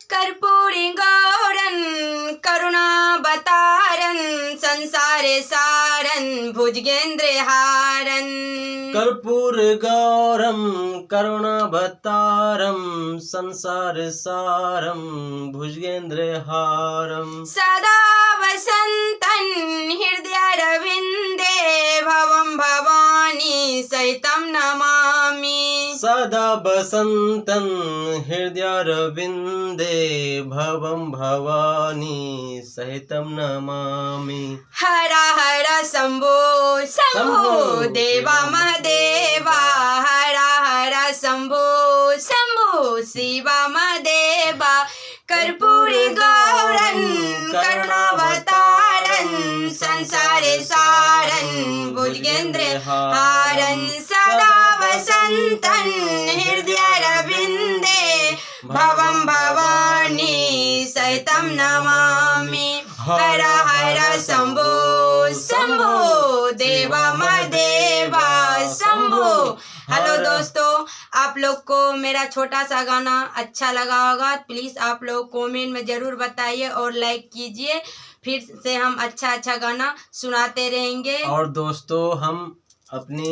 कर्पूरी गौरन करुणावतारं संसारे सारं भुजगेन्द्र हारं। कर्पूर गौरम करुणावतारम संसार सारम भुजगेन्द्र हारम। सदा वसन्तं हृदयारविन्दे भवं भवानी सहितं नमामि। सदा वसन्तं हृदयारविन्दे भवं भवानी सहितं नमामि। हर हर शम्भो शम्भो देवा महदेवा, हर हर शम्भो शम्भो शिवा महदेवा। कर्पूरी गौरं करुणावतारं संसारे सारं भुजगेन्द्र हारं। सदा वसन्तं हृदयारविन्दे भवं भवानी सहितं नमामि। हर हर शम्भो शम्भो देवा महदेवा शम्भो। हेलो दोस्तों, आप लोग को मेरा छोटा सा गाना अच्छा लगा होगा। प्लीज़ आप लोग कमेंट में ज़रूर बताइए और लाइक कीजिए। फिर से हम अच्छा गाना सुनाते रहेंगे। और दोस्तों, हम अपनी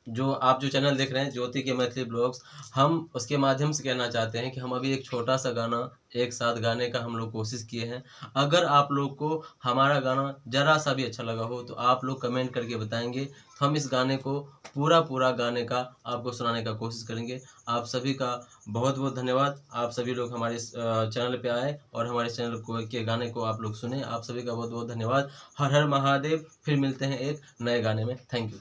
जो आप जो चैनल देख रहे हैं ज्योति के मैथिली ब्लॉग्स, हम उसके माध्यम से कहना चाहते हैं कि हम अभी एक छोटा सा गाना एक साथ गाने का हम लोग कोशिश किए हैं। अगर आप लोग को हमारा गाना ज़रा सा भी अच्छा लगा हो तो आप लोग कमेंट करके बताएंगे, तो हम इस गाने को पूरा गाने का आपको सुनाने का कोशिश करेंगे। आप सभी का बहुत बहुत धन्यवाद। आप सभी लोग हमारे इस चैनल पे आए और हमारे चैनल को के गाने को आप लोग सुने। आप सभी का बहुत बहुत धन्यवाद। हर हर महादेव। फिर मिलते हैं एक नए गाने में। Thank you.